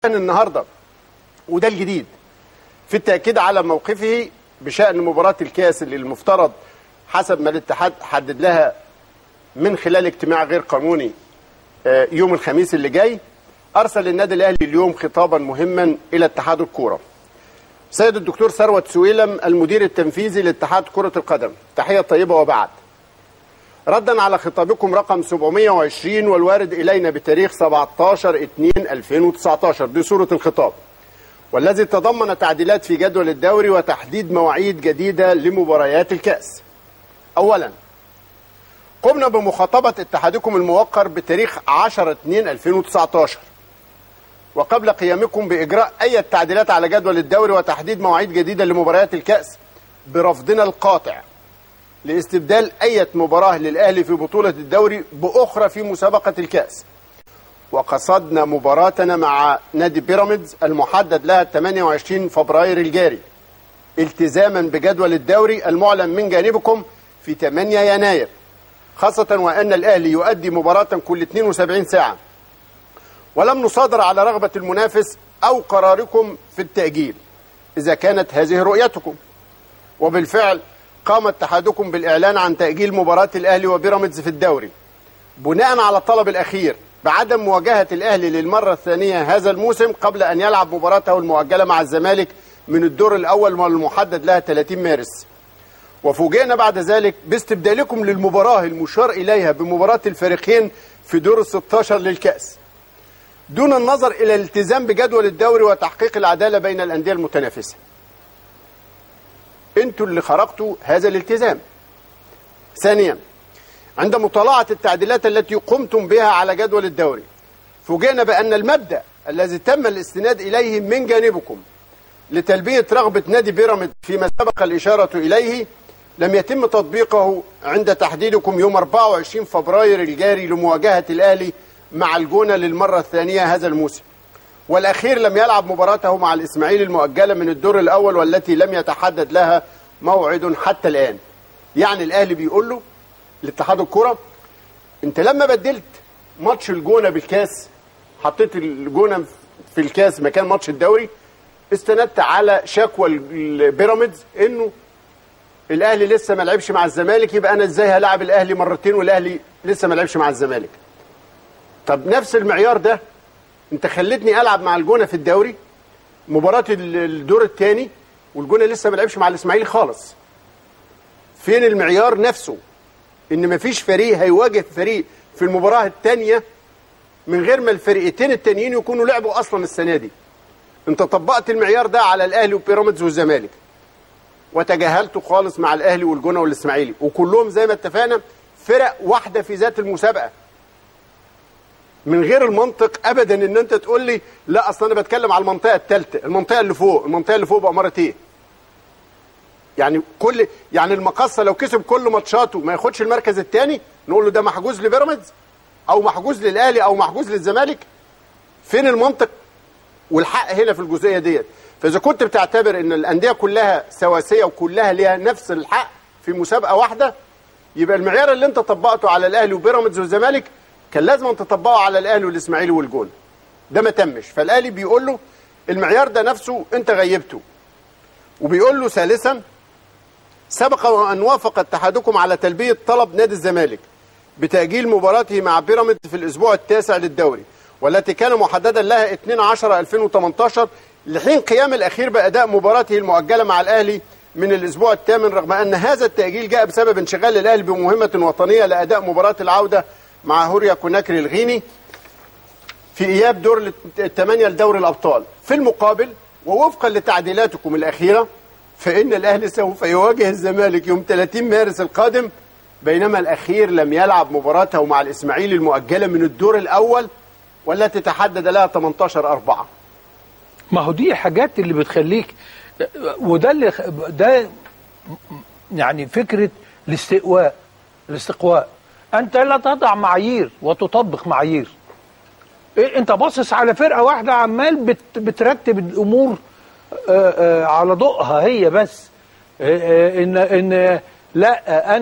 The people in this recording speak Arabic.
النهارده وده الجديد في التأكيد على موقفه بشأن مباراة الكاس اللي المفترض حسب ما الاتحاد حدد لها من خلال اجتماع غير قانوني يوم الخميس اللي جاي. أرسل النادي الأهلي اليوم خطابا مهما إلى اتحاد الكورة. سيد الدكتور ثروت سويلم المدير التنفيذي لاتحاد كرة القدم، تحية طيبة وبعد. ردا على خطابكم رقم 720 والوارد إلينا بتاريخ 17/2/2019، دي صورة الخطاب، والذي تضمن تعديلات في جدول الدوري وتحديد مواعيد جديدة لمباريات الكأس. أولا، قمنا بمخاطبة اتحادكم الموقر بتاريخ 10/2/2019، وقبل قيامكم بإجراء أي تعديلات على جدول الدوري وتحديد مواعيد جديدة لمباريات الكأس برفضنا القاطع لاستبدال أي مباراة للأهلي في بطولة الدوري بأخرى في مسابقة الكأس. وقصدنا مباراتنا مع نادي بيراميدز المحدد لها 28 فبراير الجاري، التزاما بجدول الدوري المعلن من جانبكم في 8 يناير، خاصة وأن الأهلي يؤدي مباراة كل 72 ساعة، ولم نصادر على رغبة المنافس أو قراركم في التأجيل إذا كانت هذه رؤيتكم. وبالفعل قام اتحادكم بالإعلان عن تأجيل مباراة الأهلي وبيراميدز في الدوري بناء على الطلب الأخير بعدم مواجهة الأهلي للمرة الثانية هذا الموسم قبل أن يلعب مباراته المؤجلة مع الزمالك من الدور الأول والمحدد لها 30 مارس. وفوجئنا بعد ذلك باستبدالكم للمباراة المشار إليها بمباراة الفريقين في دور ال16 للكأس، دون النظر إلى الالتزام بجدول الدوري وتحقيق العدالة بين الأندية المتنافسة. انتوا اللي خرقتوا هذا الالتزام. ثانيا، عند مطالعة التعديلات التي قمتم بها على جدول الدوري، فوجئنا بأن المبدأ الذي تم الاستناد إليه من جانبكم لتلبية رغبة نادي بيراميدز فيما سبق الإشارة إليه لم يتم تطبيقه عند تحديدكم يوم 24 فبراير الجاري لمواجهة الأهلي مع الجونة للمرة الثانية هذا الموسم، والأخير لم يلعب مباراته مع الإسماعيلي المؤجلة من الدور الأول والتي لم يتحدد لها موعد حتى الآن. يعني الأهلي بيقول له لاتحاد الكرة، أنت لما بدلت ماتش الجونة بالكاس، حطيت الجونة في الكاس مكان ماتش الدوري، استندت على شكوى البيراميدز إنه الأهلي لسه ما لعبش مع الزمالك، يبقى أنا إزاي هلاعب الأهلي مرتين والأهلي لسه ما لعبش مع الزمالك؟ طب نفس المعيار ده انت خلتني العب مع الجونه في الدوري مباراه الدور الثاني والجونه لسه ما لعبش مع الاسماعيلي خالص. فين المعيار نفسه ان مفيش فريق هيواجه فريق في المباراه الثانيه من غير ما الفريقين التانيين يكونوا لعبوا اصلا السنه دي؟ انت طبقت المعيار ده على الاهلي وبيراميدز والزمالك وتجاهلته خالص مع الاهلي والجونه والاسماعيلي، وكلهم زي ما اتفقنا فرق واحده في ذات المسابقه. من غير المنطق ابدا ان انت تقول لي لا اصل انا بتكلم على المنطقه الثالثه، المنطقه اللي فوق، المنطقه اللي فوق بأمارة ايه؟ يعني المقصه لو كسب كل ماتشاته ما ياخدش المركز الثاني نقول له ده محجوز لبيراميدز او محجوز للاهلي او محجوز للزمالك؟ فين المنطق والحق هنا في الجزئيه ديت؟ فاذا كنت بتعتبر ان الانديه كلها سواسيه وكلها ليها نفس الحق في مسابقه واحده، يبقى المعيار اللي انت طبقته على الاهلي وبيراميدز والزمالك كان لازم أن تطبقه على الأهلي والإسماعيلي والجون. ده ما تمش، فالأهلي بيقول له المعيار ده نفسه أنت غيبته. وبيقول له ثالثا، سبق أن وافق اتحادكم على تلبية طلب نادي الزمالك بتأجيل مباراته مع بيراميدز في الأسبوع التاسع للدوري، والتي كان محددا لها 2/10/2018 لحين قيام الأخير بأداء مباراته المؤجلة مع الأهلي من الأسبوع الثامن، رغم أن هذا التأجيل جاء بسبب انشغال الأهلي بمهمة وطنية لأداء مباراة العودة مع هوريا كوناكري الغيني في إياب دور الثمانية لدوري الأبطال. في المقابل ووفقا لتعديلاتكم الأخيرة فإن الأهلي سوف يواجه الزمالك يوم 30 مارس القادم، بينما الأخير لم يلعب مباراته مع الإسماعيلي المؤجلة من الدور الأول والتي تحدد لها 18/4. ما هو دي حاجات اللي بتخليك، وده ده يعني فكرة الاستقواء. أنت لا تضع معايير وتطبق معايير. أنت باصص على فرقة واحدة عمال بترتب الأمور على ضوءها هي بس. إن لا أنا